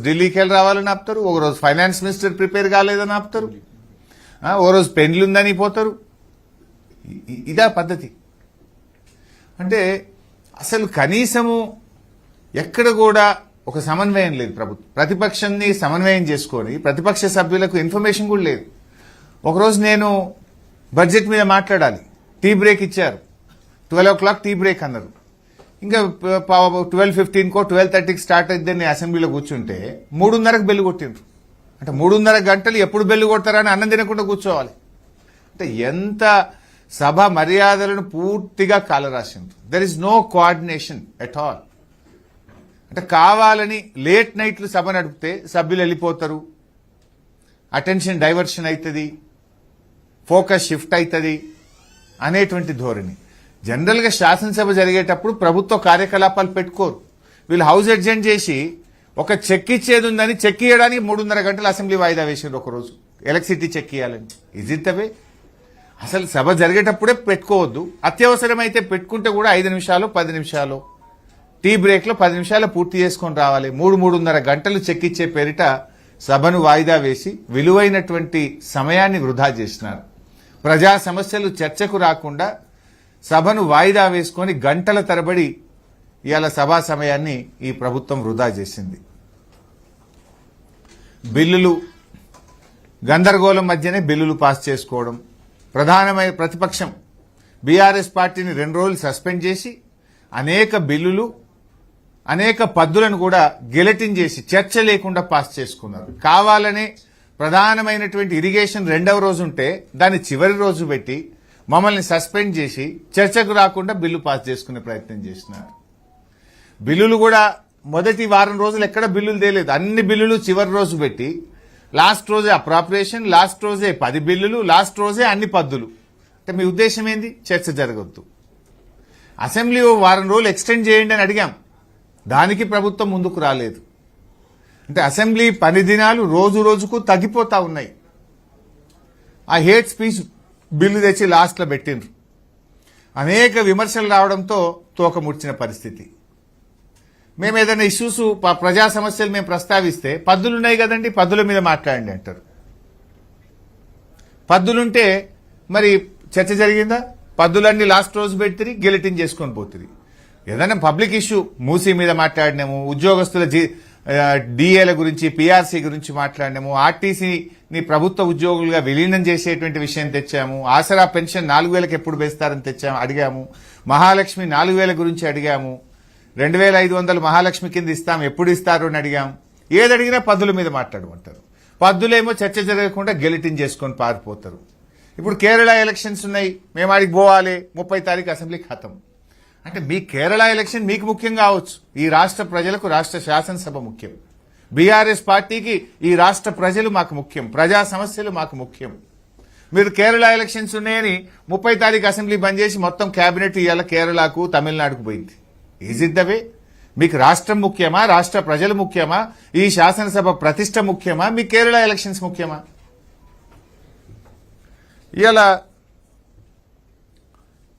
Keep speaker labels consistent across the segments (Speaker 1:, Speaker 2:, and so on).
Speaker 1: ఢిల్లీకి వెళ్ళి రావాలని ఆపుతారు, ఒక రోజు ఫైనాన్స్ మినిస్టర్ ప్రిపేర్ కాలేదని ఆపుతారు, ఓ రోజు పెండ్లు ఉందని పోతారు. ఇదా పద్ధతి? అంటే అసలు కనీసము ఎక్కడ కూడా ఒక సమన్వయం లేదు. ప్రతిపక్షాన్ని సమన్వయం చేసుకొని ప్రతిపక్ష సభ్యులకు ఇన్ఫర్మేషన్ కూడా లేదు. ఒకరోజు నేను బడ్జెట్ మీద మాట్లాడాలి, టీ బ్రేక్ ఇచ్చారు, 12 o'clock టీ బ్రేక్ అన్నారు. ఇంకా 12:15కో 12:30కి స్టార్ట్ అయిద్దని అసెంబ్లీలో కూర్చుంటే 3:30కు బెల్లు కొట్టిండ్రు. అంటే 3:30 గంటలు ఎప్పుడు బెల్లు కొడతారని అన్నం తినకుండా కూర్చోవాలి. అంటే ఎంత సభ మర్యాదలను పూర్తిగా కాలరాసిండ్రు. There is no coordination at all. అంటే కావాలని లేట్ నైట్లు సభ నడిపితే సభ్యులు వెళ్ళిపోతారు, అటెన్షన్ డైవర్షన్ అవుతుంది, ఫోకస్ షిఫ్ట్ అవుతుంది అనేటువంటి ధోరణి. జనరల్గా శాసనసభ జరిగేటప్పుడు ప్రభుత్వ కార్యకలాపాలు పెట్టుకోరు. వీళ్ళు హౌస్ అడ్జెంట్ చేసి ఒక చెక్ ఇచ్చేది ఉందని చెక్ ఇవ్వడానికి 3:30 గంటలు అసెంబ్లీ వాయిదా వేసారు ఒకరోజు, ఎలక్ట్రిసిటీ చెక్ ఇవ్వాలని. Is it away? అసలు సభ జరిగేటప్పుడే పెట్టుకోవద్దు. అత్యవసరమైతే పెట్టుకుంటే కూడా 5 నిమిషాలు 10 నిమిషాలు టీ బ్రేక్లో 10 నిమిషాలు పూర్తి చేసుకొని రావాలి. 3-3:30 గంటలు చెక్ ఇచ్చే పేరిట సభను వాయిదా వేసి విలువైనటువంటి సమయాన్ని వృధా చేసినారు. ప్రజా సమస్యలు చర్చకు రాకుండా సభను వాయిదా వేసుకొని గంటల తరబడి ఇవాళ సభా సమయాన్ని ఈ ప్రభుత్వం వృధా చేసింది. బిల్లులు గందరగోళం మధ్యనే బిల్లులు పాస్ చేసుకోవడం. ప్రధానమైన ప్రతిపక్షం బీఆర్ఎస్ పార్టీని 2 రోజులు సస్పెండ్ చేసి అనేక బిల్లులు అనేక పద్దులను కూడా గెలటిన్ చేసి చర్చ లేకుండా పాస్ చేసుకున్నారు. కావాలనే ప్రధానమైనటువంటి ఇరిగేషన్ 2వ రోజు ఉంటే దాన్ని చివరి రోజు పెట్టి మమ్మల్ని సస్పెండ్ చేసి చర్చకు రాకుండా బిల్లు పాస్ చేసుకునే ప్రయత్నం చేసినారు. బిల్లులు కూడా మొదటి వారం రోజులు ఎక్కడ బిల్లులు తేలేదు. అన్ని బిల్లులు చివరి రోజు పెట్టి లాస్ట్ రోజే అప్రాప్రియేషన్, లాస్ట్ రోజే 10 బిల్లులు, లాస్ట్ రోజే అన్ని పద్దులు. అంటే మీ ఉద్దేశం ఏంది? చర్చ జరగొద్దు. అసెంబ్లీ వారం రోజులు ఎక్స్టెండ్ చేయండి అని అడిగాం, దానికి ప్రభుత్వం ముందుకు రాలేదు. అంటే అసెంబ్లీ పని దినాలు రోజు రోజుకు తగ్గిపోతా ఉన్నాయి. ఆ హేట్ స్పీచ్ బిల్లు తెచ్చి లాస్ట్లో పెట్టిండ్రు. అనేక విమర్శలు రావడంతో తోక ముడిచిన పరిస్థితి. మేము ఏదైనా ఇష్యూస్ ప్రజా సమస్యలు మేము ప్రస్తావిస్తే పద్దులున్నాయి కదండి, పద్దుల మీద మాట్లాడండి అంటారు. పద్దులుంటే మరి చర్చ జరిగిందా? పద్దులన్నీ లాస్ట్ రోజు పెడితే గెలిటిన్ చేసుకొని పోతుంది. ఏదైనా పబ్లిక్ ఇష్యూ మూసీ మీద మాట్లాడినాము, ఉద్యోగస్తుల డిఏల గురించి పీఆర్సీ గురించి మాట్లాడినాము, ఆర్టీసీని ప్రభుత్వ ఉద్యోగులుగా విలీనం చేసేటువంటి విషయం తెచ్చాము, ఆసరా పెన్షన్ 4,000కి ఎప్పుడు వేస్తారని అడిగాము, మహాలక్ష్మి 4,000 గురించి అడిగాము, 2,500 మహాలక్ష్మి కింద ఇస్తాం ఎప్పుడు ఇస్తారు అని అడిగాం. ఏది అడిగినా పద్దుల మీద మాట్లాడమంటారు. పద్దులేమో చర్చ జరగకుండా గెలిటిన్ చేసుకొని పారిపోతారు. ఇప్పుడు కేరళ ఎలక్షన్స్ ఉన్నాయి, మేము ఆడికి పోవాలి, 30 తారీఖు అసెంబ్లీ ఖతం. అంటే మీ కేరళ ఎలక్షన్ మీకు ముఖ్యం కావచ్చు, ఈ రాష్ట్ర ప్రజలకు రాష్ట్ర శాసనసభ ముఖ్యం. బీఆర్ఎస్ పార్టీకి ఈ రాష్ట్ర ప్రజలు మాకు ముఖ్యం, ప్రజా సమస్యలు మాకు ముఖ్యం. మీరు కేరళ ఎలక్షన్స్ ఉన్నాయని 30 తారీఖు అసెంబ్లీ బంద్ చేసి మొత్తం కేబినెట్ ఇవాళ కేరళకు తమిళనాడుకు పోయింది. Is it the way? మీకు రాష్ట్రం ముఖ్యమా, రాష్ట్ర ప్రజలు ముఖ్యమా, ఈ శాసనసభ ప్రతిష్ట ముఖ్యమా, మీ కేరళ ఎలక్షన్స్ ముఖ్యమా? ఇవాళ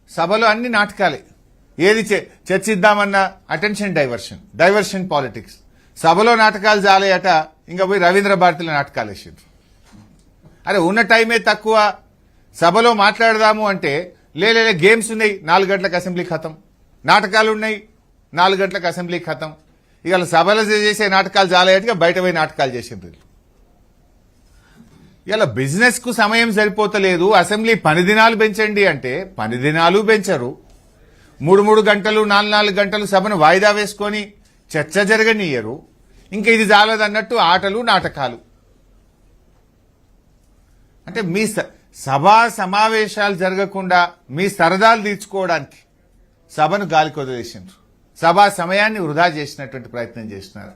Speaker 1: సభలో అన్ని నాటకాలే. ఏది చర్చిద్దామన్నా అటెన్షన్ డైవర్షన్ పాలిటిక్స్. సభలో నాటకాలు జాలేయట, ఇంకా పోయి రవీంద్ర భారతిలో నాటకాలు వేసిండ్రు. అరే ఉన్న టైమే తక్కువ, సభలో మాట్లాడదాము అంటే లేలే గేమ్స్ ఉన్నాయి 4 గంటలకు అసెంబ్లీ ఖతం, నాటకాలు ఉన్నాయి 4 గంటలకు అసెంబ్లీ ఖతం. ఇవాళ సభలో చేసే నాటకాలు జాలేయటగా బయట పోయి నాటకాలు చేసిండ్రు. ఇలా బిజినెస్ కు సమయం సరిపోతలేదు, అసెంబ్లీ పని దినాలు పెంచండి అంటే పని దినాలు పెంచరు. 3 గంటలు 4 గంటలు సభను వాయిదా వేసుకొని చర్చ జరగనియ్యరు. ఇంకా ఇది చాలదన్నట్టు ఆటలు నాటకాలు. అంటే మీ సభా సమావేశాలు జరగకుండా మీ సరదాలు తీర్చుకోవడానికి సభను గాలికి వదిలేసిండ్రు. సభా సమయాన్ని వృధా చేసినటువంటి ప్రయత్నం చేస్తున్నారు.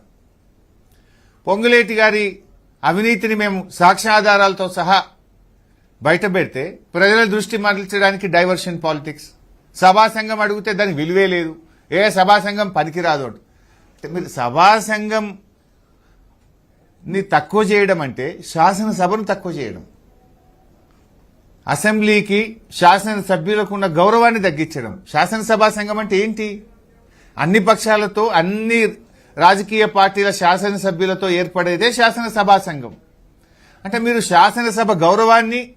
Speaker 1: పొంగులేటి గారి అవినీతిని మేము సాక్ష్యాధారాలతో సహా బయట పెడితే ప్రజల దృష్టి మరల్చడానికి డైవర్షన్ పాలిటిక్స్. సభా సంఘం అడిగితే దానికి విలువే లేదు, ఏ సభా సంఘం పనికిరాదు. మీరు సభా సంఘంని తక్కువ చేయడం అంటే శాసనసభను తక్కువ చేయడం, అసెంబ్లీకి శాసనసభ్యులకు ఉన్న గౌరవాన్ని తగ్గించడం. శాసనసభా సంఘం అంటే ఏంటి? అన్ని పక్షాలతో అన్ని రాజకీయ పార్టీల శాసనసభ్యులతో ఏర్పడేదే శాసనసభా సంఘం. అంటే మీరు శాసనసభ గౌరవాన్ని